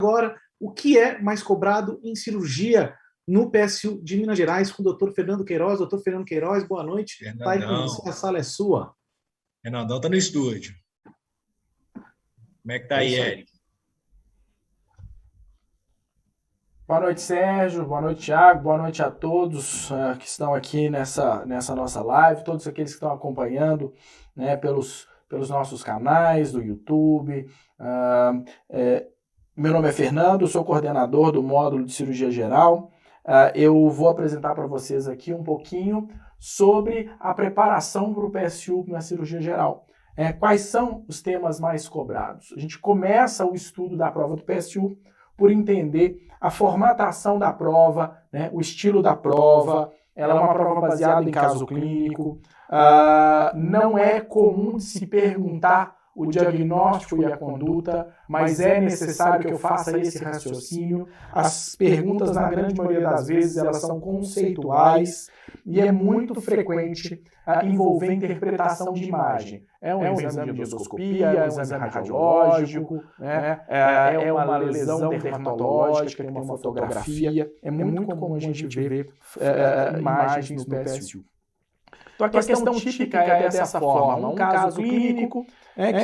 Agora, o que é mais cobrado em cirurgia no PSU de Minas Gerais com o Dr. Fernando Queiroz. Dr. Fernando Queiroz, boa noite. Está aí com você, a sala é sua. Fernandão está no estúdio. Como é que tá aí, Eric? Boa noite, Sérgio. Boa noite, Thiago. Boa noite a todos que estão aqui nessa nossa live, todos aqueles que estão acompanhando, né, pelos nossos canais do YouTube. Meu nome é Fernando, sou coordenador do módulo de cirurgia geral. Eu vou apresentar para vocês aqui um pouquinho sobre a preparação para o PSU na cirurgia geral. Quais são os temas mais cobrados? A gente começa o estudo da prova do PSU por entender a formatação da prova, né, o estilo da prova. Ela é uma prova baseada em caso clínico. Não é comum de se perguntar o diagnóstico e a conduta, mas é necessário que eu faça esse raciocínio. As perguntas, na grande maioria das vezes, elas são conceituais e é muito frequente envolver interpretação de imagem. É um exame de endoscopia, é um exame radiológico, né? É uma lesão dermatológica, tem uma fotografia. É muito comum a gente ver imagens no PSU. Então a questão típica é dessa forma, um caso clínico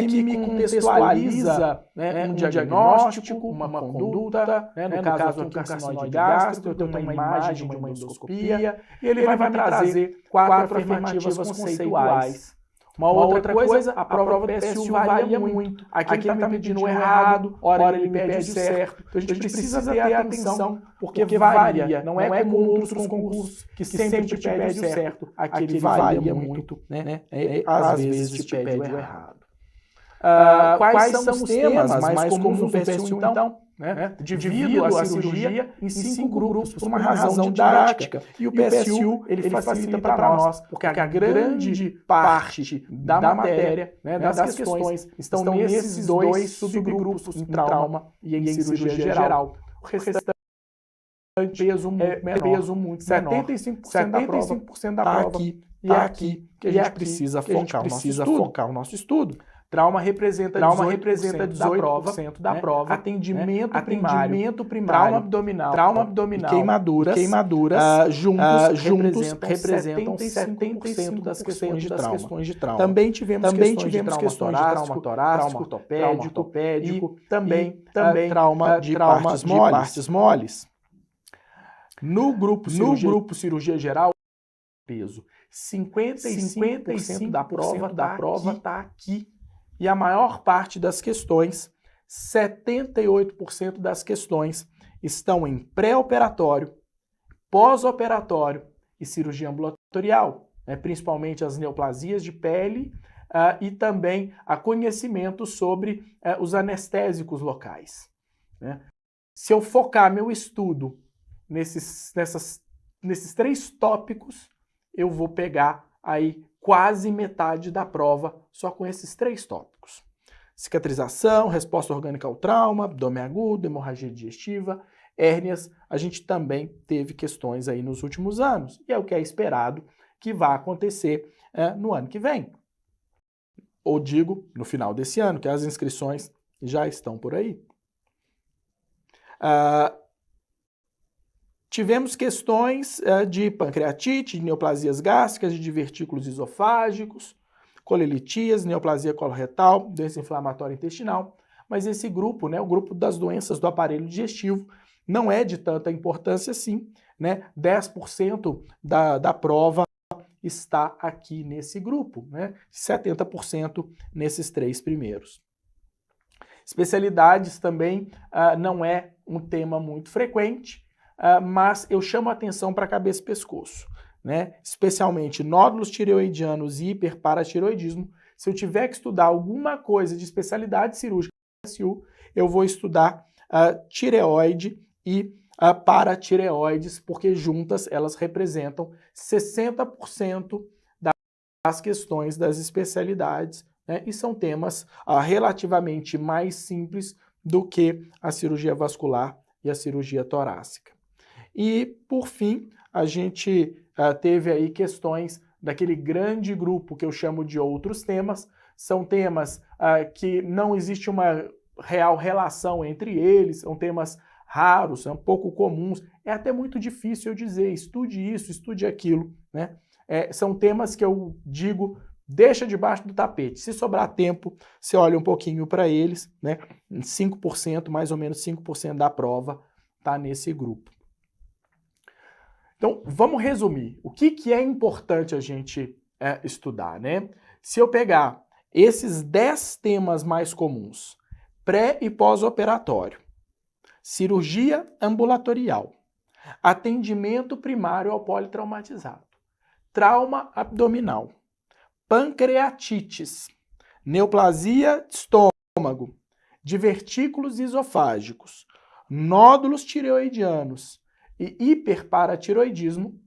que me contextualiza, né, um diagnóstico, uma conduta, né, no caso aqui um carcinoma gástrico, eu tenho uma imagem de uma endoscopia, e ele vai me trazer 4 afirmativas conceituais. Uma outra coisa, a prova do PSU varia muito. Aqui ele está me pedindo errado, ora ele me pede certo. Então a gente precisa ter atenção, porque varia. Não é como outros concursos que sempre te pede o certo. Aqui ele varia muito, né? Às vezes te pede o errado. Quais são os temas mais comuns no PSU, então? Divido a cirurgia em 5 grupos por uma razão didática. E o PSU ele facilita para nós, porque a grande parte da matéria, né, das questões, estão nesses 2 subgrupos, em trauma e em cirurgia geral. O restante peso muito menor. 75% da prova aqui, e é aqui que a gente precisa focar o nosso estudo. Trauma representa 18% da prova. Atendimento primário, trauma abdominal, queimaduras juntos representam 75% das questões de trauma. Também tivemos questões de trauma torácico, ortopédico, e também trauma de partes moles. No grupo cirurgia geral, peso 55% da prova está aqui. E a maior parte das questões, 78% das questões, estão em pré-operatório, pós-operatório e cirurgia ambulatorial, né, principalmente as neoplasias de pele e também a conhecimento sobre os anestésicos locais. Né? Se eu focar meu estudo nesses 3 tópicos, eu vou pegar aí quase metade da prova só com esses 3 tópicos. Cicatrização, resposta orgânica ao trauma, abdômen agudo, hemorragia digestiva, hérnias. A gente também teve questões aí nos últimos anos. E é o que é esperado que vá acontecer no ano que vem. Ou digo, no final desse ano, que as inscrições já estão por aí. Tivemos questões de pancreatite, de neoplasias gástricas, de divertículos esofágicos, colelitias, neoplasia coloretal, doença inflamatória intestinal, mas esse grupo, né, o grupo das doenças do aparelho digestivo, não é de tanta importância assim, né? 10% da prova está aqui nesse grupo, né? 70% nesses 3 primeiros. Especialidades também não é um tema muito frequente, mas eu chamo a atenção para a cabeça e pescoço, né? Especialmente nódulos tireoidianos e hiperparatireoidismo. Se eu tiver que estudar alguma coisa de especialidade cirúrgica, eu vou estudar tireoide e paratireoides, porque juntas elas representam 60% das questões das especialidades, né? E são temas relativamente mais simples do que a cirurgia vascular e a cirurgia torácica. E, por fim, a gente teve aí questões daquele grande grupo que eu chamo de outros temas. São temas que não existe uma real relação entre eles, são temas raros, são pouco comuns, é até muito difícil eu dizer, estude isso, estude aquilo, né? São temas que eu digo, deixa debaixo do tapete. Se sobrar tempo, você olha um pouquinho para eles, né? 5%, mais ou menos 5% da prova está nesse grupo. Então, vamos resumir. O que é importante a gente estudar, né? Se eu pegar esses 10 temas mais comuns, pré e pós-operatório, cirurgia ambulatorial, atendimento primário ao politraumatizado, trauma abdominal, pancreatites, neoplasia de estômago, divertículos esofágicos, nódulos tireoidianos e hiperparatiroidismo,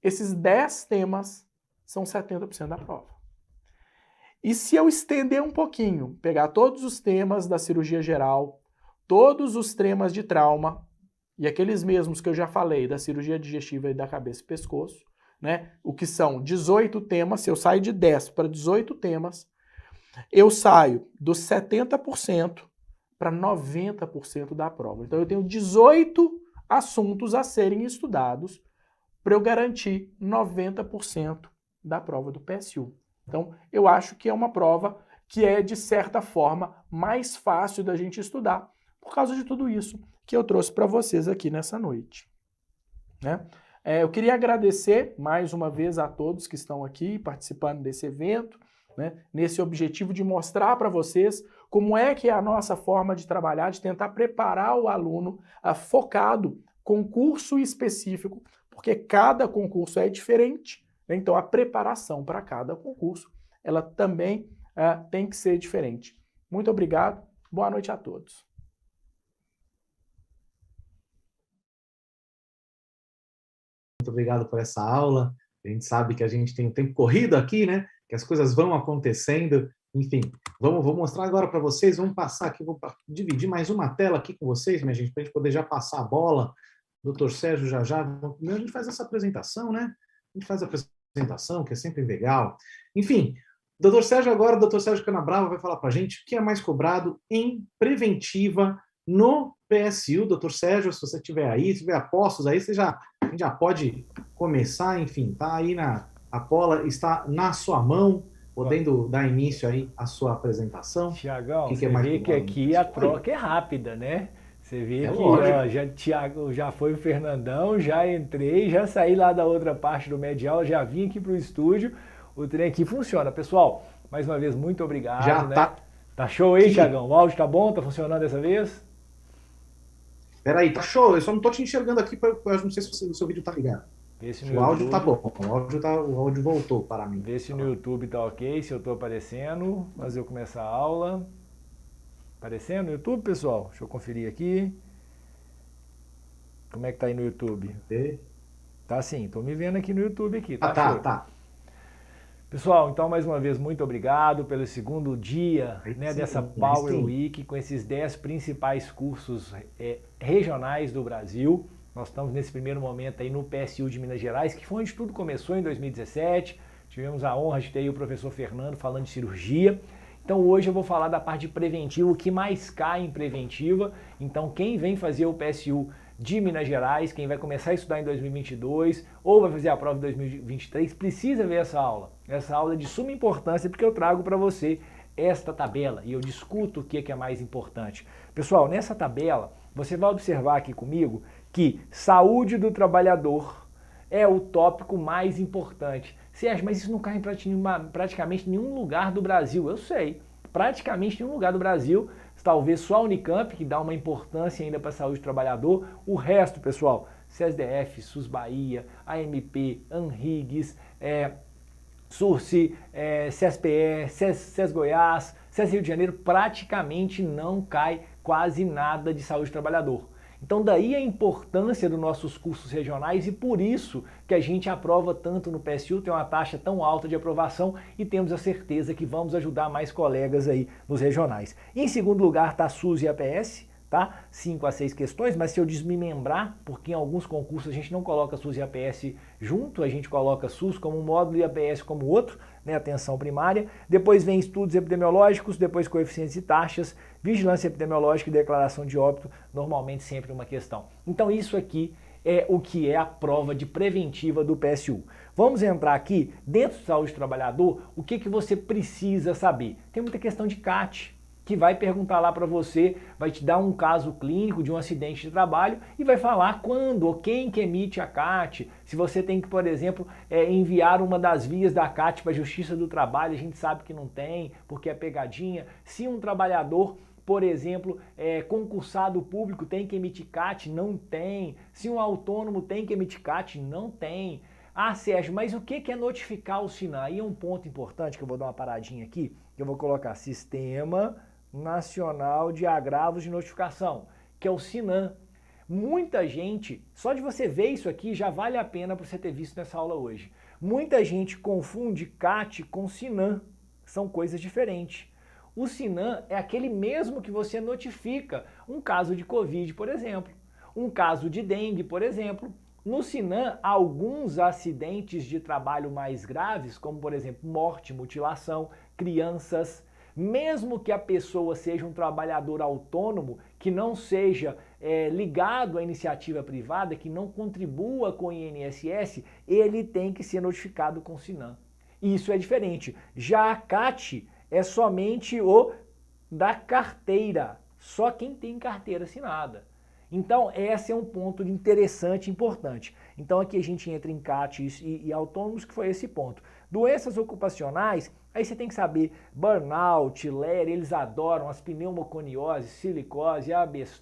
esses 10 temas são 70% da prova. E se eu estender um pouquinho, pegar todos os temas da cirurgia geral, todos os temas de trauma e aqueles mesmos que eu já falei da cirurgia digestiva e da cabeça e pescoço, né? O que são 18 temas, se eu saio de 10 para 18 temas, eu saio dos 70% para 90% da prova. Então eu tenho 18 assuntos a serem estudados para eu garantir 90% da prova do PSU. Então eu acho que é uma prova que é, de certa forma, mais fácil da gente estudar, por causa de tudo isso que eu trouxe para vocês aqui nessa noite, né? Eu queria agradecer mais uma vez a todos que estão aqui participando desse evento, né, nesse objetivo de mostrar para vocês como é que é a nossa forma de trabalhar, de tentar preparar o aluno focado, concurso específico, porque cada concurso é diferente, né, então a preparação para cada concurso, ela também tem que ser diferente. Muito obrigado, boa noite a todos. Muito obrigado por essa aula. A gente sabe que a gente tem um tempo corrido aqui, né? Que as coisas vão acontecendo. Enfim, vou mostrar agora para vocês. Vamos passar aqui, vou dividir mais uma tela aqui com vocês, minha gente, para a gente poder já passar a bola. Doutor Sérgio, já. A gente faz essa apresentação, né? A gente faz a apresentação, que é sempre legal. Enfim, doutor Sérgio agora, doutor Sérgio Canabrava vai falar para a gente o que é mais cobrado em preventiva no PSU. Doutor Sérgio, se você estiver aí, se tiver apostos aí, a gente já pode começar, enfim, tá aí a bola está na sua mão, podendo dar início aí à sua apresentação. Tiagão, você vê que aqui a troca é rápida, né? Você vê que ó, Tiago já foi o Fernandão, já entrei, já saí lá da outra parte do medial, já vim aqui para o estúdio, o trem aqui funciona. Pessoal, mais uma vez, muito obrigado. Já né? Tá show aí, Tiagão? O áudio tá bom? Tá funcionando dessa vez? Peraí, tá show, eu só não tô te enxergando aqui, eu não sei se o seu vídeo tá ligado. O áudio tá bom, o áudio voltou para mim. Vê se no YouTube tá ok, se eu tô aparecendo, mas eu começar a aula. Aparecendo no YouTube, pessoal? Deixa eu conferir aqui. Como é que tá aí no YouTube? Tá sim, tô me vendo aqui no YouTube aqui. Tá. Pessoal, então mais uma vez muito obrigado pelo segundo dia, né, dessa Power Week com esses 10 principais cursos regionais do Brasil. Nós estamos nesse primeiro momento aí no PSU de Minas Gerais, que foi onde tudo começou em 2017. Tivemos a honra de ter aí o professor Fernando falando de cirurgia. Então hoje eu vou falar da parte de preventiva, o que mais cai em preventiva. Então quem vem fazer o PSU de Minas Gerais, quem vai começar a estudar em 2022 ou vai fazer a prova em 2023, precisa ver essa aula. Essa aula é de suma importância porque eu trago para você esta tabela e eu discuto o que é mais importante. Pessoal, nessa tabela você vai observar aqui comigo que saúde do trabalhador é o tópico mais importante. Sérgio, mas isso não cai em praticamente nenhum lugar do Brasil. Eu sei, praticamente nenhum lugar do Brasil. Talvez só a Unicamp, que dá uma importância ainda para a saúde do trabalhador. O resto, pessoal, CESDF, SUS Bahia, AMP, ANRIGS, SURSE, CESPE, CES Goiás, CES Rio de Janeiro, praticamente não cai quase nada de saúde do trabalhador. Então daí a importância dos nossos cursos regionais e por isso que a gente aprova tanto no PSU, tem uma taxa tão alta de aprovação e temos a certeza que vamos ajudar mais colegas aí nos regionais. Em segundo lugar está a SUS e a APS, tá? 5 a 6 questões, mas se eu desmembrar, porque em alguns concursos a gente não coloca SUS e APS junto, a gente coloca SUS como um módulo e APS como outro, né, atenção primária. Depois vem estudos epidemiológicos, depois coeficientes e taxas, vigilância epidemiológica e declaração de óbito, normalmente sempre uma questão. Então isso aqui é o que é a prova de preventiva do PSU. Vamos entrar aqui, dentro do saúde do trabalhador, o que você precisa saber. Tem muita questão de CAT, que vai perguntar lá para você, vai te dar um caso clínico de um acidente de trabalho e vai falar quando ou quem que emite a CAT. Se você tem que, por exemplo, enviar uma das vias da CAT para a Justiça do Trabalho, a gente sabe que não tem, porque é pegadinha. Se um trabalhador, por exemplo, concursado público tem que emitir CAT, não tem. Se um autônomo tem que emitir CAT, não tem. Ah, Sérgio, mas o que é notificar o SINAM? Aí é um ponto importante que eu vou dar uma paradinha aqui, que eu vou colocar Sistema Nacional de Agravos de Notificação, que é o SINAM. Muita gente, só de você ver isso aqui já vale a pena para você ter visto nessa aula hoje. Muita gente confunde CAT com SINAM, são coisas diferentes. O SINAM é aquele mesmo que você notifica um caso de Covid, por exemplo, um caso de dengue, por exemplo. No SINAM, alguns acidentes de trabalho mais graves, como por exemplo morte, mutilação, crianças, mesmo que a pessoa seja um trabalhador autônomo, que não seja ligado à iniciativa privada, que não contribua com o INSS, ele tem que ser notificado com o SINAM. Isso é diferente. Já a CAT é somente o da carteira, só quem tem carteira assinada. Então, esse é um ponto interessante e importante. Então, aqui a gente entra em CATs e autônomos, que foi esse ponto. Doenças ocupacionais, aí você tem que saber, burnout, LER, eles adoram, as pneumoconioses, silicose,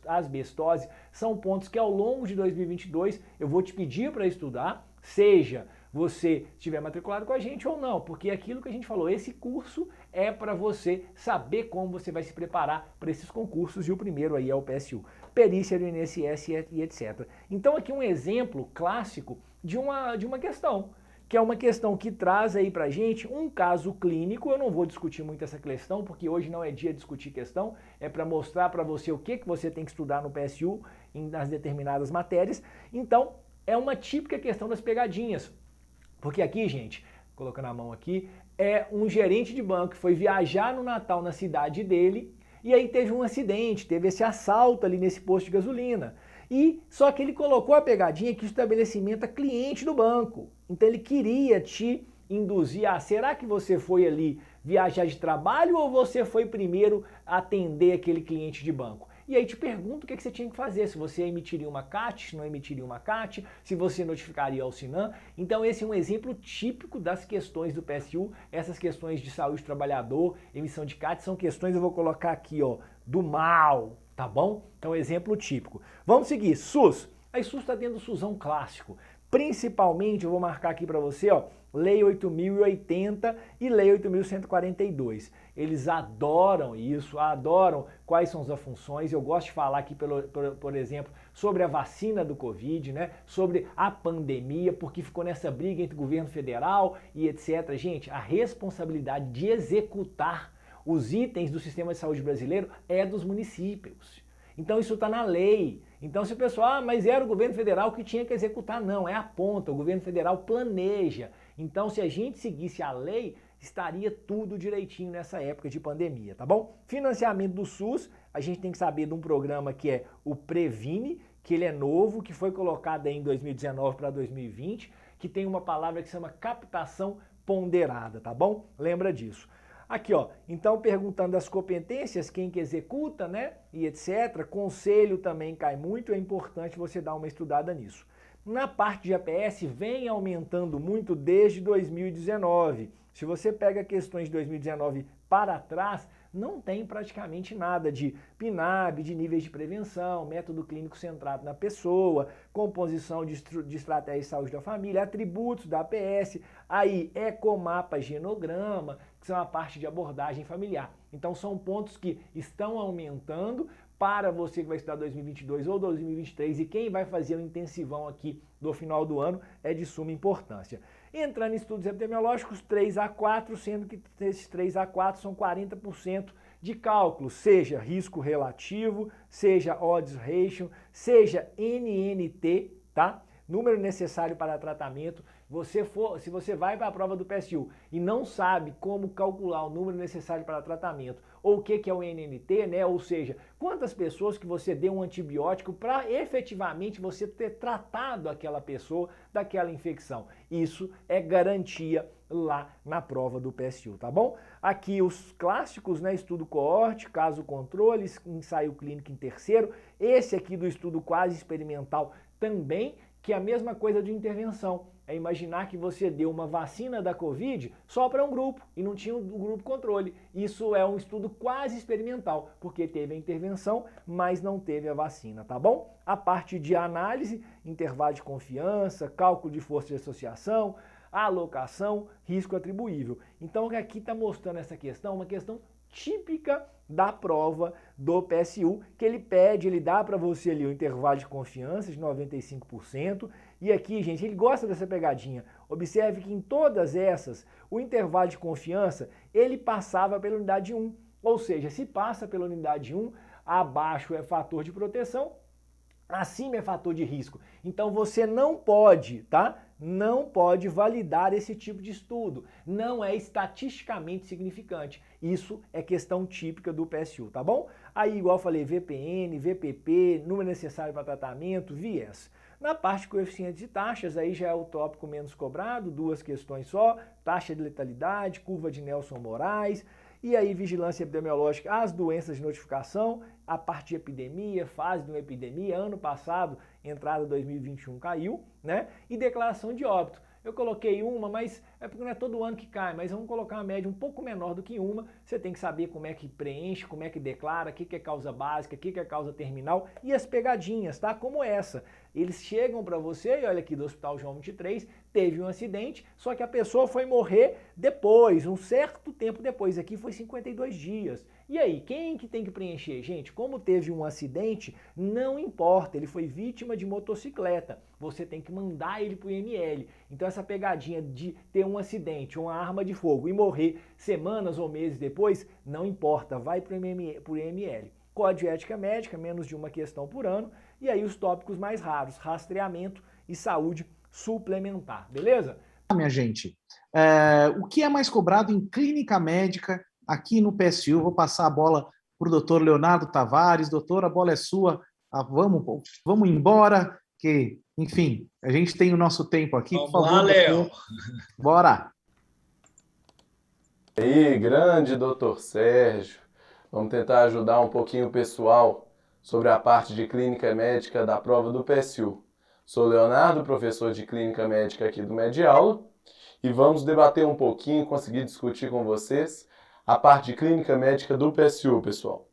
asbestose, são pontos que ao longo de 2022 eu vou te pedir para estudar, seja você estiver matriculado com a gente ou não, porque aquilo que a gente falou, esse curso é para você saber como você vai se preparar para esses concursos, e o primeiro aí é o PSU, perícia do INSS e etc. Então aqui um exemplo clássico de uma questão, que é uma questão que traz aí pra gente um caso clínico. Eu não vou discutir muito essa questão, porque hoje não é dia de discutir questão, é para mostrar para você o que você tem que estudar no PSU, nas determinadas matérias. Então, é uma típica questão das pegadinhas. Porque aqui, gente, colocando a mão aqui, é um gerente de banco que foi viajar no Natal na cidade dele e aí teve um acidente, teve esse assalto ali nesse posto de gasolina. E só que ele colocou a pegadinha que o estabelecimento é cliente do banco. Então ele queria te induzir a, será que você foi ali viajar de trabalho ou você foi primeiro atender aquele cliente de banco? E aí te pergunto o que você tinha que fazer, se você emitiria uma CAT, se não emitiria uma CAT, se você notificaria ao SINAM. Então esse é um exemplo típico das questões do PSU, essas questões de saúde do trabalhador, emissão de CAT, são questões, eu vou colocar aqui, ó, do mal, tá bom? Então exemplo típico. Vamos seguir, SUS. Aí SUS está dentro do SUSão clássico. Principalmente, eu vou marcar aqui para você, ó, Lei 8.080 e Lei 8.142. Eles adoram isso, adoram quais são as funções. Eu gosto de falar aqui, por exemplo, sobre a vacina do Covid, né? Sobre a pandemia, porque ficou nessa briga entre o governo federal e etc. Gente, a responsabilidade de executar os itens do sistema de saúde brasileiro é dos municípios. Então isso está na lei. Então se o pessoal, mas era o governo federal que tinha que executar, não, é a ponta, o governo federal planeja. Então se a gente seguisse a lei, estaria tudo direitinho nessa época de pandemia, tá bom? Financiamento do SUS, a gente tem que saber de um programa que é o Previne, que ele é novo, que foi colocado aí em 2019 para 2020, que tem uma palavra que se chama captação ponderada, tá bom? Lembra disso. Aqui, ó, então perguntando das competências, quem que executa, né, e etc. Conselho também cai muito, é importante você dar uma estudada nisso. Na parte de APS vem aumentando muito desde 2019. Se você pega questões de 2019 para trás, não tem praticamente nada de PNAB, de níveis de prevenção, método clínico centrado na pessoa, composição de estratégia de saúde da família, atributos da APS, aí ecomapa, genograma, que são a parte de abordagem familiar. Então são pontos que estão aumentando para você que vai estudar 2022 ou 2023 e quem vai fazer o intensivão aqui do final do ano é de suma importância. Entrando em estudos epidemiológicos, 3 a 4, sendo que esses 3 a 4 são 40% de cálculo, seja risco relativo, seja odds ratio, seja NNT, tá? Número necessário para tratamento. Se você vai para a prova do PSU e não sabe como calcular o número necessário para tratamento, ou o que é o NNT, né? Ou seja, quantas pessoas que você deu um antibiótico para efetivamente você ter tratado aquela pessoa daquela infecção. Isso é garantia lá na prova do PSU, tá bom? Aqui os clássicos, né? Estudo coorte, caso controle, ensaio clínico em terceiro. Esse aqui do estudo quase experimental também, que é a mesma coisa de intervenção. É imaginar que você deu uma vacina da Covid só para um grupo e não tinha um grupo controle. Isso é um estudo quase experimental, porque teve a intervenção, mas não teve a vacina, tá bom? A parte de análise, intervalo de confiança, cálculo de força de associação, alocação, risco atribuível. Então aqui está mostrando essa questão, uma questão típica da prova do PSU, que ele pede, ele dá para você ali o intervalo de confiança de 95%, e aqui, gente, ele gosta dessa pegadinha. Observe que em todas essas, o intervalo de confiança, ele passava pela unidade 1, ou seja, se passa pela unidade 1, abaixo é fator de proteção, acima é fator de risco. Então você não pode, tá? Não pode validar esse tipo de estudo. Não é estatisticamente significante. Isso é questão típica do PSU, tá bom? Aí, igual eu falei, VPN, VPP, número necessário para tratamento, viés. Na parte de coeficientes e taxas, aí já é o tópico menos cobrado, 2 questões só, taxa de letalidade, curva de Nelson Moraes, e aí vigilância epidemiológica, as doenças de notificação, a parte de epidemia, fase de uma epidemia, ano passado, entrada 2021 caiu, né? E declaração de óbito. Eu coloquei uma, mas é porque não é todo ano que cai, mas vamos colocar uma média um pouco menor do que uma. Você tem que saber como é que preenche, como é que declara, o que é causa básica, o que é causa terminal e as pegadinhas, tá? Como essa. Eles chegam para você, e olha aqui do Hospital João 23, teve um acidente, só que a pessoa foi morrer depois, um certo tempo depois. Aqui foi 52 dias. E aí, quem que tem que preencher? Gente, como teve um acidente, não importa, ele foi vítima de motocicleta. Você tem que mandar ele para o IML. Então essa pegadinha de ter um acidente, uma arma de fogo e morrer semanas ou meses depois, não importa, vai para o IML. Código de ética médica, menos de uma questão por ano. E aí os tópicos mais raros, rastreamento e saúde suplementar, beleza? Minha gente, o que é mais cobrado em clínica médica aqui no PSU? Vou passar a bola para o doutor Leonardo Tavares. Doutor, a bola é sua. Vamos embora, que, enfim, a gente tem o nosso tempo aqui. Vamos por favor, lá, Léo. Bora. E aí, grande doutor Sérgio. Vamos tentar ajudar um pouquinho o pessoal sobre a parte de clínica médica da prova do PSU. Sou Leonardo, professor de clínica médica aqui do Mediaula, e vamos debater um pouquinho, conseguir discutir com vocês a parte de clínica médica do PSU, pessoal.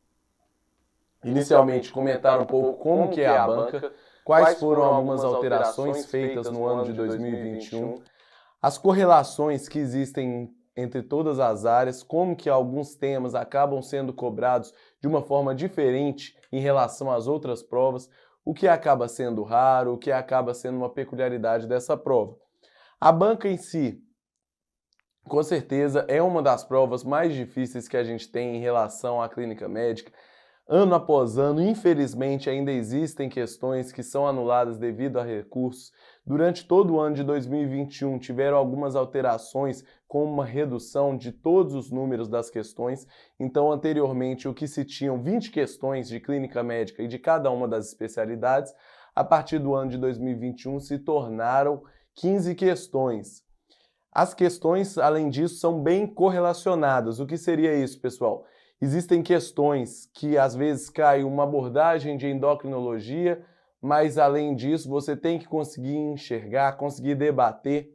Inicialmente, comentar um pouco como que é a banca, quais foram algumas alterações feitas no ano de 2021, as correlações que existem entre todas as áreas, como que alguns temas acabam sendo cobrados de uma forma diferente em relação às outras provas, o que acaba sendo raro, o que acaba sendo uma peculiaridade dessa prova. A banca em si, com certeza, é uma das provas mais difíceis que a gente tem em relação à clínica médica. Ano após ano, infelizmente, ainda existem questões que são anuladas devido a recursos. Durante todo o ano de 2021, tiveram algumas alterações com uma redução de todos os números das questões. Então, anteriormente, o que se tinham 20 questões de clínica médica e de cada uma das especialidades, a partir do ano de 2021 se tornaram 15 questões. As questões, além disso, são bem correlacionadas. O que seria isso, pessoal? Existem questões que às vezes cai uma abordagem de endocrinologia, mas além disso você tem que conseguir enxergar, conseguir debater,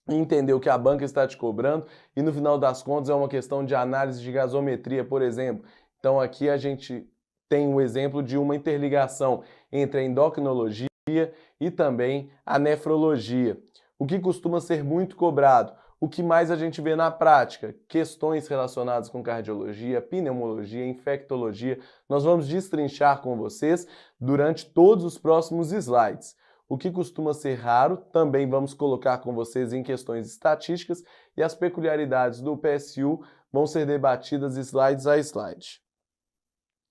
entender o que a banca está te cobrando e no final das contas é uma questão de análise de gasometria, por exemplo. Então aqui a gente tem um exemplo de uma interligação entre a endocrinologia e também a nefrologia. O que costuma ser muito cobrado? O que mais a gente vê na prática? Questões relacionadas com cardiologia, pneumologia, infectologia. Nós vamos destrinchar com vocês durante todos os próximos slides. O que costuma ser raro, também vamos colocar com vocês em questões estatísticas e as peculiaridades do PSU vão ser debatidas slide a slide.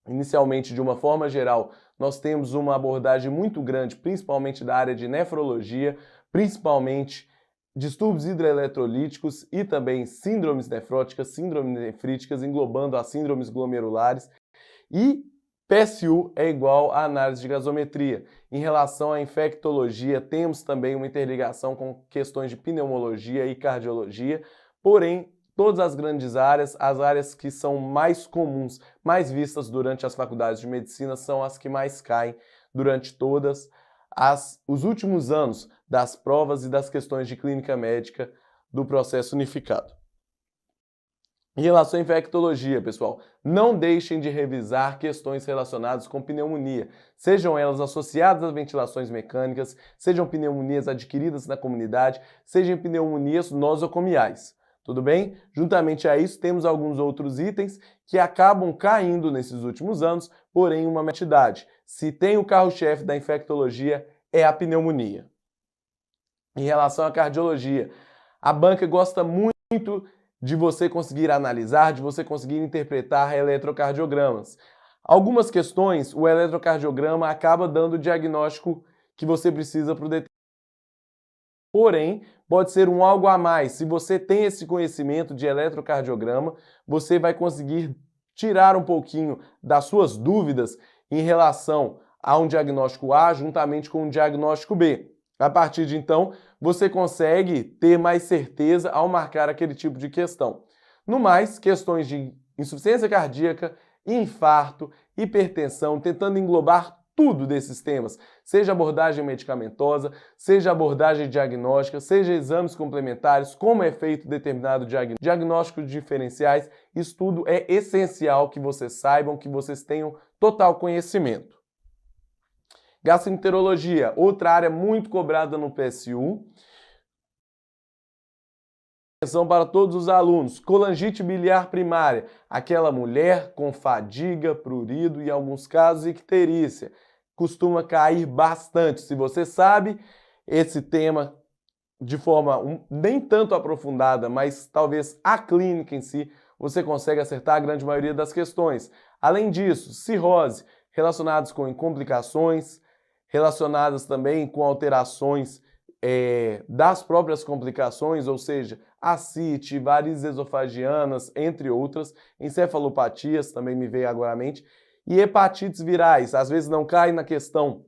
Inicialmente, de uma forma geral, nós temos uma abordagem muito grande, principalmente da área de nefrologia, principalmente distúrbios hidroeletrolíticos e também síndromes nefróticas, síndromes nefríticas, englobando as síndromes glomerulares. E PSU é igual à análise de gasometria. Em relação à infectologia, temos também uma interligação com questões de pneumologia e cardiologia, porém, todas as grandes áreas, as áreas que são mais comuns, mais vistas durante as faculdades de medicina, são as que mais caem durante todas os últimos anos das provas e das questões de clínica médica do processo unificado. Em relação à infectologia, pessoal, não deixem de revisar questões relacionadas com pneumonia, sejam elas associadas a ventilações mecânicas, sejam pneumonias adquiridas na comunidade, sejam pneumonias nosocomiais. Tudo bem? Juntamente a isso, temos alguns outros itens que acabam caindo nesses últimos anos, porém uma entidade. Se tem o carro-chefe da infectologia, é a pneumonia. Em relação à cardiologia, a banca gosta muito de você conseguir analisar, de você conseguir interpretar eletrocardiogramas. Algumas questões, o eletrocardiograma acaba dando o diagnóstico que você precisa para o determinado. Porém, pode ser um algo a mais. Se você tem esse conhecimento de eletrocardiograma, você vai conseguir tirar um pouquinho das suas dúvidas em relação a um diagnóstico A juntamente com um diagnóstico B. A partir de então, você consegue ter mais certeza ao marcar aquele tipo de questão. No mais, questões de insuficiência cardíaca, infarto, hipertensão, tentando englobar tudo desses temas, seja abordagem medicamentosa, seja abordagem diagnóstica, seja exames complementares, como é feito determinado diagnóstico diferenciais, isso tudo é essencial que vocês saibam, que vocês tenham total conhecimento. Gastroenterologia, outra área muito cobrada no PSU. Atenção para todos os alunos, colangite biliar primária, aquela mulher com fadiga, prurido e, em alguns casos, icterícia. Costuma cair bastante. Se você sabe esse tema de forma nem tanto aprofundada, mas talvez a clínica em si, você consegue acertar a grande maioria das questões. Além disso, cirrose, relacionadas com complicações, relacionadas também com alterações das próprias complicações, ou seja, ascite, varizes esofagianas, entre outras, encefalopatias, também me veio agora à mente, e hepatites virais, às vezes não cai na questão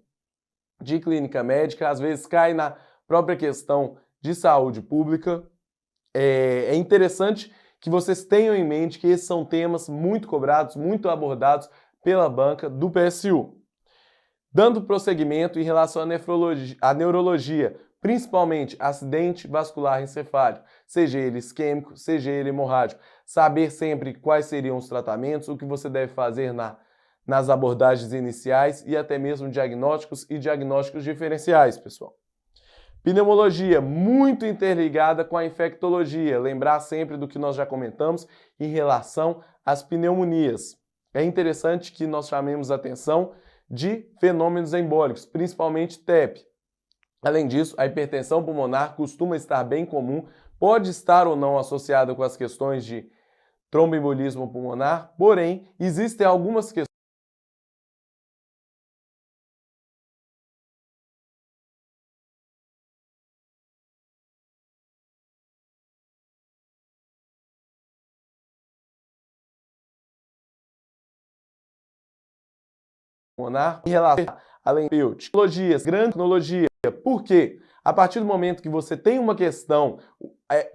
de clínica médica, às vezes cai na própria questão de saúde pública. É interessante que vocês tenham em mente que esses são temas muito cobrados, muito abordados pela banca do PSU. Dando prosseguimento em relação à neurologia, principalmente acidente vascular encefálico, seja ele isquêmico, seja ele hemorrágico. Saber sempre quais seriam os tratamentos, o que você deve fazer nas abordagens iniciais e até mesmo diagnósticos e diagnósticos diferenciais, pessoal. Pneumologia, muito interligada com a infectologia. Lembrar sempre do que nós já comentamos em relação às pneumonias. É interessante que nós chamemos a atenção de fenômenos embólicos, principalmente TEP. Além disso, a hipertensão pulmonar costuma estar bem comum, pode estar ou não associada com as questões de tromboembolismo pulmonar, porém, existem algumas questões pulmonar em relação além de patologias, grande tecnologia. Por quê? A partir do momento que você tem uma questão,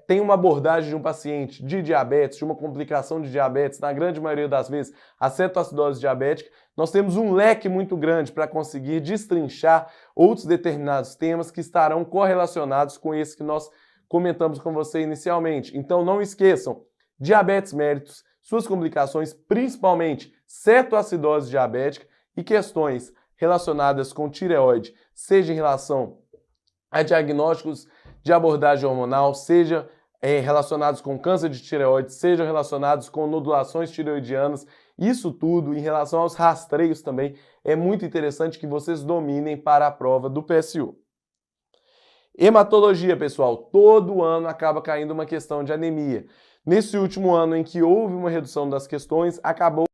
tem uma abordagem de um paciente de diabetes, de uma complicação de diabetes, na grande maioria das vezes, a cetoacidose diabética, nós temos um leque muito grande para conseguir destrinchar outros determinados temas que estarão correlacionados com esse que nós comentamos com você inicialmente. Então não esqueçam, diabetes mellitus, suas complicações, principalmente cetoacidose diabética e questões relacionadas com tireoide, seja em relação a diagnósticos de abordagem hormonal, seja relacionados com câncer de tireoide, seja relacionados com nodulações tireoidianas, isso tudo em relação aos rastreios também é muito interessante que vocês dominem para a prova do PSU. Hematologia, pessoal, todo ano acaba caindo uma questão de anemia. Nesse último ano em que houve uma redução das questões, acabou.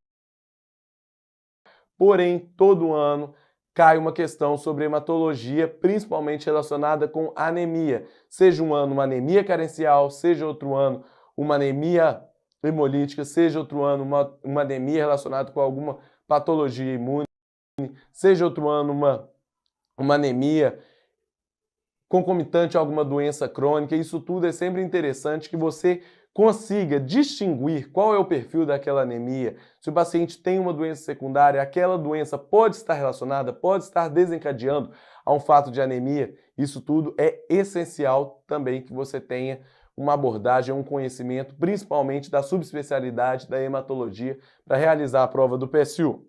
Porém, todo ano cai uma questão sobre hematologia, principalmente relacionada com anemia. Seja um ano uma anemia carencial, seja outro ano uma anemia hemolítica, seja outro ano uma anemia relacionada com alguma patologia imune, seja outro ano uma anemia concomitante a alguma doença crônica. Isso tudo é sempre interessante que você consiga distinguir qual é o perfil daquela anemia. Se o paciente tem uma doença secundária, aquela doença pode estar relacionada, pode estar desencadeando a um fato de anemia. Isso tudo é essencial também que você tenha uma abordagem, um conhecimento, principalmente da subespecialidade da hematologia, para realizar a prova do PSU.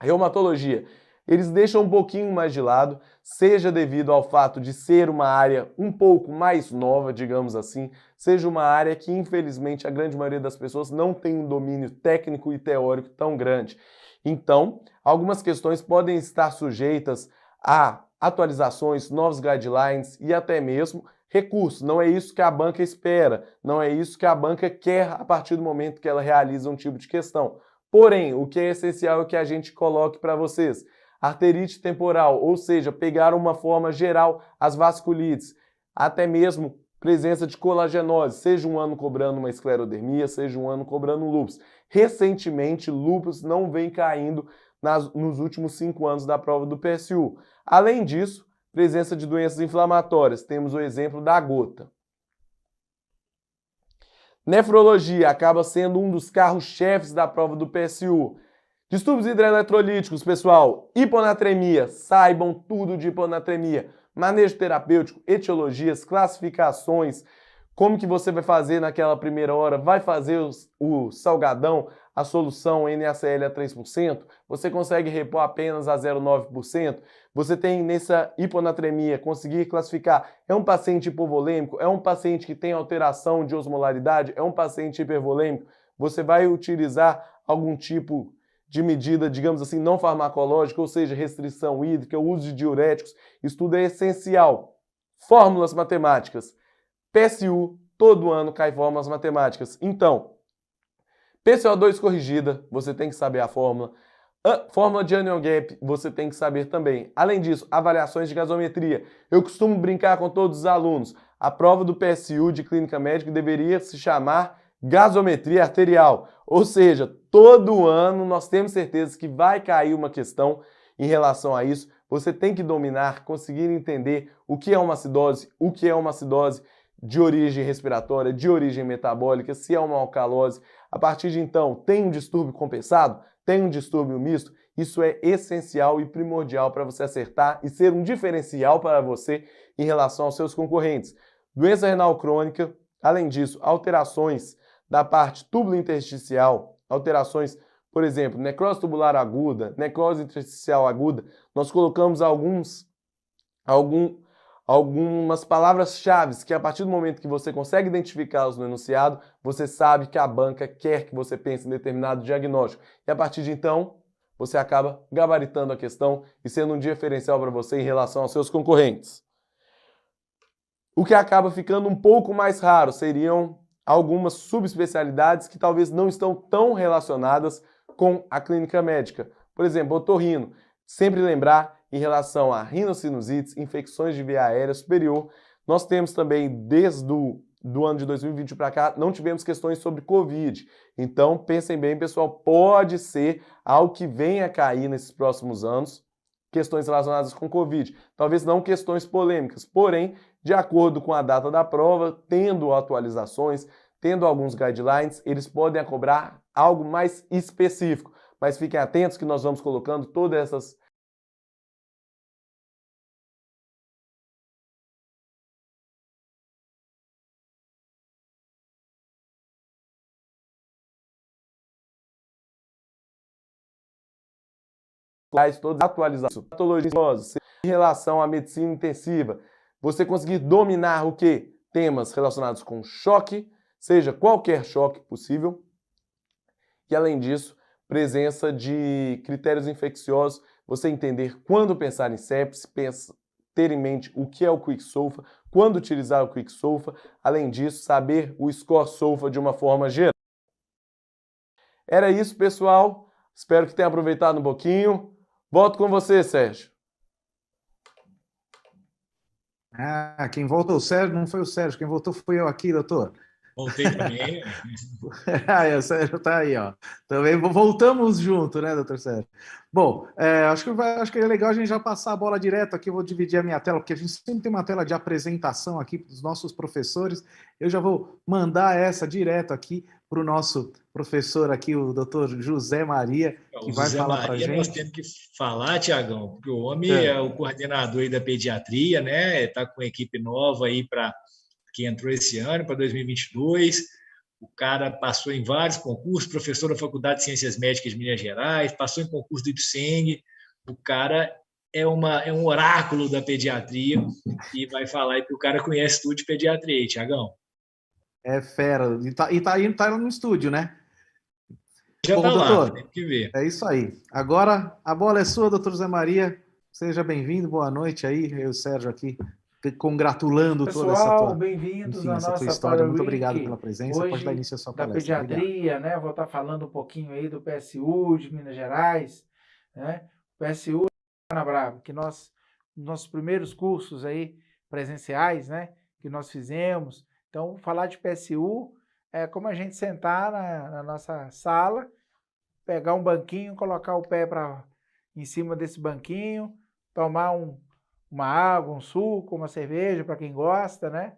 Reumatologia. Eles deixam um pouquinho mais de lado, seja devido ao fato de ser uma área um pouco mais nova, digamos assim, seja uma área que, infelizmente, a grande maioria das pessoas não tem um domínio técnico e teórico tão grande. Então, algumas questões podem estar sujeitas a atualizações, novos guidelines e até mesmo recursos. Não é isso que a banca espera, não é isso que a banca quer a partir do momento que ela realiza um tipo de questão. Porém, o que é essencial é que a gente coloque para vocês. Arterite temporal, ou seja, pegar uma forma geral as vasculites, até mesmo presença de colagenose, seja um ano cobrando uma esclerodermia, seja um ano cobrando um lúpus. Recentemente, lúpus não vem caindo nos últimos 5 anos da prova do PSU. Além disso, presença de doenças inflamatórias, temos o exemplo da gota. Nefrologia acaba sendo um dos carros-chefes da prova do PSU. Distúrbios hidroeletrolíticos, pessoal, hiponatremia, saibam tudo de hiponatremia, manejo terapêutico, etiologias, classificações, como que você vai fazer naquela primeira hora, vai fazer o salgadão, a solução NaCl a 3%, você consegue repor apenas a 0,9%, você tem nessa hiponatremia, conseguir classificar, é um paciente hipovolêmico, é um paciente que tem alteração de osmolaridade, é um paciente hipervolêmico, você vai utilizar algum tipo de medida, digamos assim, não farmacológica, ou seja, restrição hídrica, uso de diuréticos, isso tudo é essencial. Fórmulas matemáticas. PSU, todo ano cai fórmulas matemáticas. Então, PCO2 corrigida, você tem que saber a fórmula. A fórmula de anion gap, você tem que saber também. Além disso, avaliações de gasometria. Eu costumo brincar com todos os alunos. A prova do PSU de clínica médica deveria se chamar gasometria arterial. Ou seja, todo ano nós temos certeza que vai cair uma questão em relação a isso. Você tem que dominar, conseguir entender o que é uma acidose, o que é uma acidose de origem respiratória, de origem metabólica, se é uma alcalose. A partir de então, tem um distúrbio compensado? Tem um distúrbio misto? Isso é essencial e primordial para você acertar e ser um diferencial para você em relação aos seus concorrentes. Doença renal crônica, além disso, alterações da parte tubulo-intersticial, alterações, por exemplo, necrose tubular aguda, necrose intersticial aguda, nós colocamos algumas palavras-chave que a partir do momento que você consegue identificá-las no enunciado, você sabe que a banca quer que você pense em determinado diagnóstico. E a partir de então, você acaba gabaritando a questão e sendo um diferencial para você em relação aos seus concorrentes. O que acaba ficando um pouco mais raro seriam algumas subespecialidades que talvez não estão tão relacionadas com a clínica médica. Por exemplo, otorrino. Sempre lembrar em relação a rinossinusites, infecções de via aérea superior. Nós temos também, desde do ano de 2020 para cá, não tivemos questões sobre Covid. Então, pensem bem, pessoal, pode ser algo que venha a cair nesses próximos anos, questões relacionadas com Covid. Talvez não questões polêmicas, porém, de acordo com a data da prova, tendo atualizações, tendo alguns guidelines, eles podem cobrar algo mais específico. Mas fiquem atentos que nós vamos colocando todas essas todas atualizações, patologias em relação à medicina intensiva. Você conseguir dominar o quê? Temas relacionados com choque, seja qualquer choque possível. E além disso, presença de critérios infecciosos, você entender quando pensar em sepsis, ter em mente o que é o quicksilver, quando utilizar o Quick Solfa, além disso, saber o Score Solfa de uma forma geral. Era isso, pessoal. Espero que tenha aproveitado um pouquinho. Volto com você, Sérgio. Ah, quem voltou o Sérgio não foi o Sérgio, quem voltou foi eu aqui, doutor. Voltei também. O Sérgio está aí, ó. Também voltamos junto, né, doutor Sérgio? Bom, acho que é legal a gente já passar a bola direto aqui. Eu vou dividir a minha tela, porque a gente sempre tem uma tela de apresentação aqui dos nossos professores. Eu já vou mandar essa direto aqui para o nosso professor aqui, o doutor José Maria, que vai falar para a gente. Nós temos que falar, Tiagão, porque o homem é o coordenador aí da pediatria, né? Está com uma equipe nova aí que entrou esse ano, para 2022. O cara passou em vários concursos, professor da Faculdade de Ciências Médicas de Minas Gerais, passou em concurso do IPSENG. O cara é um oráculo da pediatria e vai falar aí que o cara conhece tudo de pediatria aí, Tiagão. É fera. E tá no estúdio, né? Já Bom, tá doutor, lá, tem que ver. É isso aí. Agora, a bola é sua, doutor José Maria. Seja bem-vindo, boa noite aí. Eu e o Sérgio aqui, congratulando toda essa tua, bem-vindos à essa tua nossa história. Muito Power obrigado Week. pela presença. Pode dar início à sua da palestra. pediatria, né? Vou estar falando um pouquinho aí do PSU de Minas Gerais, né? O PSU Ana Brava, que nossos primeiros cursos aí presenciais, né? Que nós fizemos. Então, falar de PSU é como a gente sentar na nossa sala, pegar um banquinho, colocar o pé em cima desse banquinho, tomar uma água, um suco, uma cerveja, para quem gosta, né?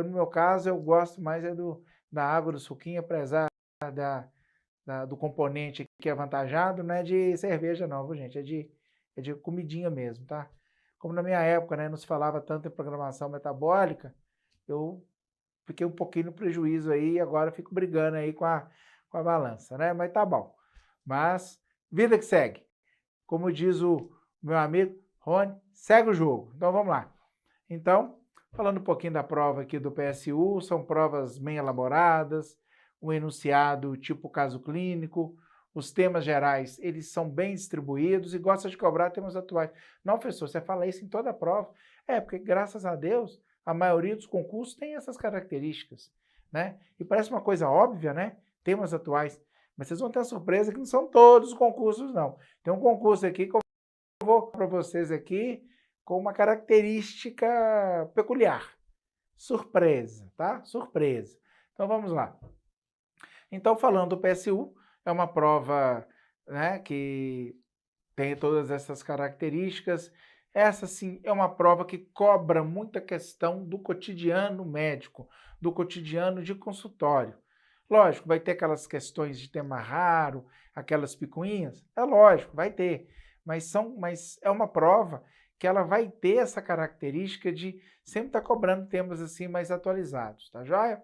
No meu caso, eu gosto mais da água, do suquinho, apesar do componente que é avantajado, não é de cerveja não, viu, gente? É de comidinha mesmo, tá? Como na minha época, né, não se falava tanto em programação metabólica, eu fiquei um pouquinho no prejuízo aí e agora fico brigando aí com a balança, né? Mas tá bom. Mas, vida que segue. Como diz o meu amigo Rony, segue o jogo. Então, vamos lá. Então, falando um pouquinho da prova aqui do PSU, são provas bem elaboradas, um enunciado tipo caso clínico, os temas gerais, eles são bem distribuídos e gosta de cobrar temas atuais. Não, professor, você fala isso em toda a prova. Porque graças a Deus, a maioria dos concursos tem essas características, né? E parece uma coisa óbvia, né? Temas atuais. Mas vocês vão ter a surpresa que não são todos os concursos, não. Tem um concurso aqui que eu vou para vocês aqui com uma característica peculiar. Surpresa, tá? Surpresa. Então, vamos lá. Então, falando do PSU, é uma prova, né, que tem todas essas características. Essa, sim, é uma prova que cobra muita questão do cotidiano médico, do cotidiano de consultório. Lógico, vai ter aquelas questões de tema raro, aquelas picuinhas, é lógico, vai ter. Mas é uma prova que ela vai ter essa característica de sempre estar cobrando temas assim mais atualizados, tá joia?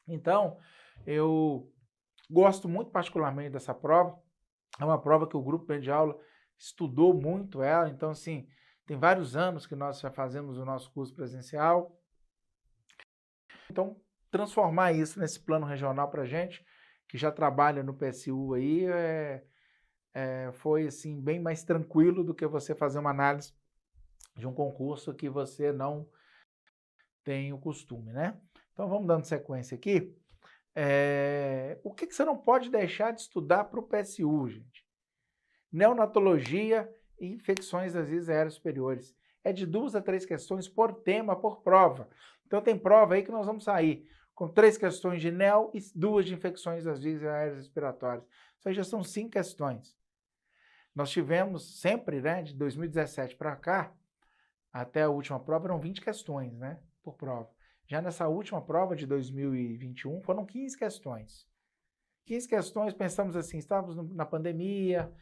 Então, eu gosto muito particularmente dessa prova. É uma prova que o grupo de aula estudou muito ela, então assim, tem vários anos que nós já fazemos o nosso curso presencial. Então, transformar isso nesse plano regional para a gente, que já trabalha no PSU aí, foi assim, bem mais tranquilo do que você fazer uma análise de um concurso que você não tem o costume, né? Então, vamos dando sequência aqui. O que você não pode deixar de estudar para o PSU, gente? Neonatologia e infecções das vias aéreas superiores. É de 2 a 3 questões por tema, por prova. Então, tem prova aí que nós vamos sair com 3 questões de neo e 2 de infecções das vias aéreas respiratórias. Isso aí já são 5 questões. Nós tivemos sempre, né, de 2017 para cá, até a última prova, eram 20 questões, né, por prova. Já nessa última prova de 2021, foram 15 questões. 15 questões, pensamos assim, estávamos na pandemia,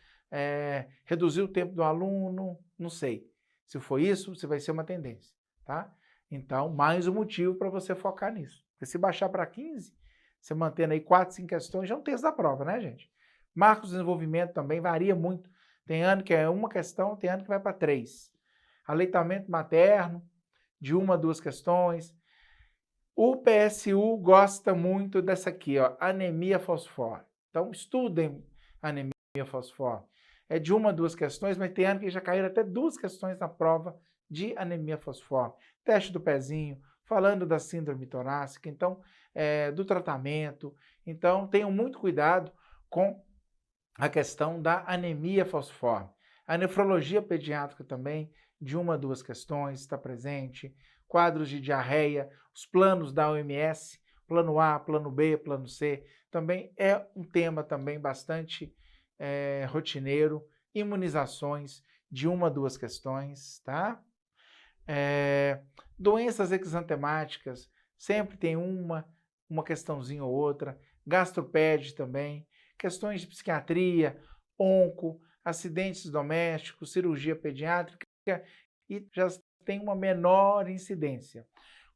reduziu o tempo do aluno, não sei. Se for isso, você vai ser uma tendência, tá? Então, mais um motivo para você focar nisso. Porque se baixar para 15, você mantendo aí 4, 5 questões, já é um terço da prova, né, gente? Marcos de desenvolvimento também varia muito. Tem ano que é uma questão, tem ano que vai para 3. Aleitamento materno, de 1 a 2 questões. O PSU gosta muito dessa aqui, ó, anemia fosfor. Então, estudem anemia fosfor. É de 1 a 2 questões, mas tem ano que já caíram até 2 questões na prova de anemia falciforme. Teste do pezinho, falando da síndrome torácica, então, do tratamento. Então, tenham muito cuidado com a questão da anemia falciforme. A nefrologia pediátrica também, de 1 a 2 questões, está presente. Quadros de diarreia, os planos da OMS, plano A, plano B, plano C, também é um tema também bastante rotineiro. Imunizações de 1 a 2 questões, tá? Doenças exantemáticas, sempre tem uma questãozinha ou outra. Gastroped também, questões de psiquiatria, onco, acidentes domésticos, cirurgia pediátrica, e já tem uma menor incidência.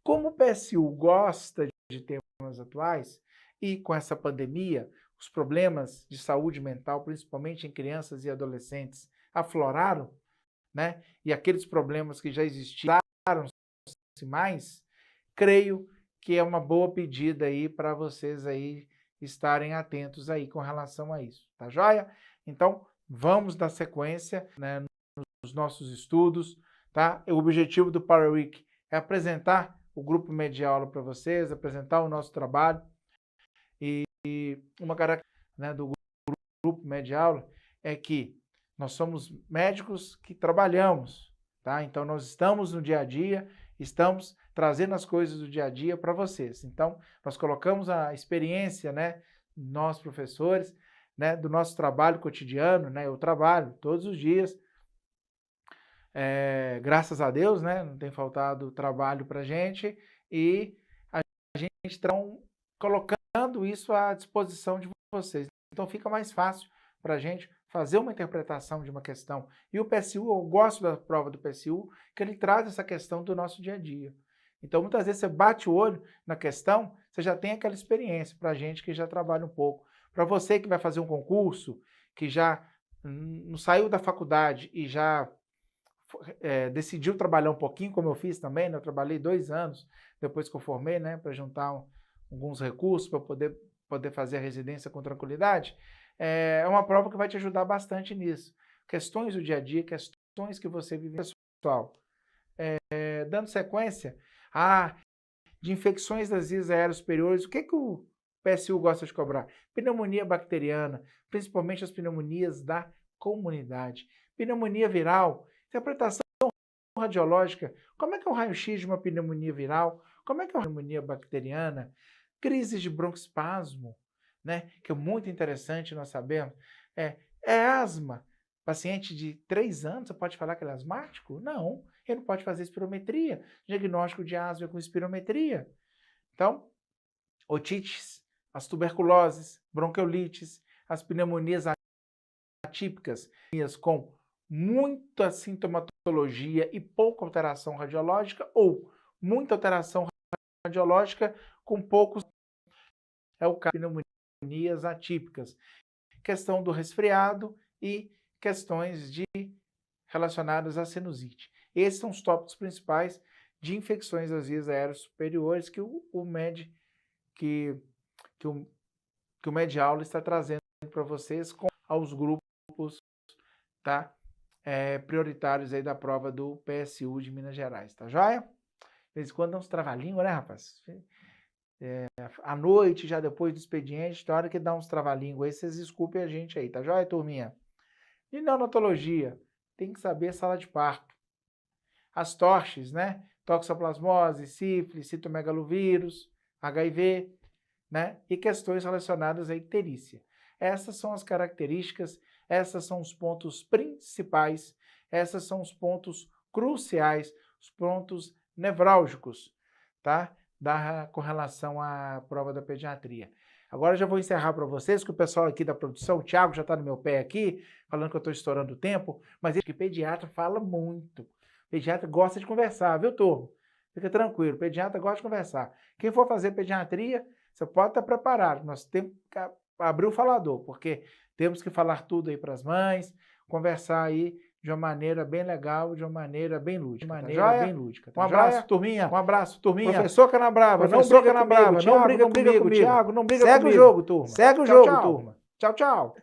Como o PSU gosta de temas atuais, e com essa pandemia, os problemas de saúde mental, principalmente em crianças e adolescentes, afloraram, né? E aqueles problemas que já existiam mais, creio que é uma boa pedida aí para vocês aí estarem atentos aí com relação a isso, tá joia? Então, vamos dar sequência, né, nos nossos estudos, tá? O objetivo do Power Week é apresentar o grupo Mediaula para vocês, apresentar o nosso trabalho, e uma característica, né, do grupo Mediaula é que nós somos médicos que trabalhamos, tá? Então, nós estamos no dia a dia, estamos trazendo as coisas do dia a dia para vocês. Então, nós colocamos a experiência, né, nós professores, né, do nosso trabalho cotidiano, né? Eu trabalho todos os dias, graças a Deus, né? Não tem faltado trabalho para a gente, e a gente está colocando isso à disposição de vocês. Então, fica mais fácil para a gente fazer uma interpretação de uma questão. E o PSU, eu gosto da prova do PSU, que ele traz essa questão do nosso dia a dia. Então, muitas vezes você bate o olho na questão, você já tem aquela experiência, para a gente que já trabalha um pouco. Para você que vai fazer um concurso, que já não saiu da faculdade e já decidiu trabalhar um pouquinho, como eu fiz também, né? Eu trabalhei 2 anos depois que eu formei, né, para juntar alguns recursos para poder fazer a residência com tranquilidade. É uma prova que vai te ajudar bastante nisso. Questões do dia a dia, questões que você vive, pessoal. Dando sequência, de infecções das vias aéreas superiores, o que o PSU gosta de cobrar? Pneumonia bacteriana, principalmente as pneumonias da comunidade. Pneumonia viral, interpretação radiológica, como é que é o raio-x de uma pneumonia viral? Como é que é uma pneumonia bacteriana? Crises de broncoespasmo, né? Que é muito interessante nós sabemos. Asma. Paciente de 3 anos, você pode falar que ele é asmático? Não, ele não pode fazer espirometria. Diagnóstico de asma com espirometria. Então, otites, as tuberculoses, bronquiolites, as pneumonias atípicas, com muita sintomatologia e pouca alteração radiológica, ou muita alteração radiológica com poucos, é o caso de pneumonias atípicas. Questão do resfriado e questões relacionadas à sinusite. Esses são os tópicos principais de infecções das vias aéreas superiores que o Mediaula está trazendo para vocês aos grupos, tá? Prioritários aí da prova do PSU de Minas Gerais, tá joia? De vez em quando dá uns trava-língua, né, rapaz? À noite, já depois do expediente, tem hora que dá uns trava-língua aí, vocês desculpem a gente aí, tá joia, turminha? E neonatologia, tem que saber sala de parto. As TORCHs, né? Toxoplasmose, sífilis, citomegalovírus, HIV, né? E questões relacionadas à icterícia. Essas são as características, esses são os pontos principais, esses são os pontos cruciais, os pontos nevrálgicos, tá? Com relação à prova da pediatria. Agora eu já vou encerrar para vocês, que o pessoal aqui da produção, o Thiago já está no meu pé aqui, falando que eu estou estourando o tempo, mas ele que pediatra fala muito. Pediatra gosta de conversar, viu, turma? Fica tranquilo, pediatra gosta de conversar. Quem for fazer pediatria, você pode estar preparado. Nós temos que abrir o falador, porque temos que falar tudo aí para as mães, conversar aí de uma maneira bem legal, de uma maneira bem lúdica. Um abraço, turminha. Um abraço, turminha. Professor Canabrava, não briga na brava, não briga comigo, Thiago, não briga comigo. Segue o jogo, turma. Segue o jogo, turma. Tchau, tchau.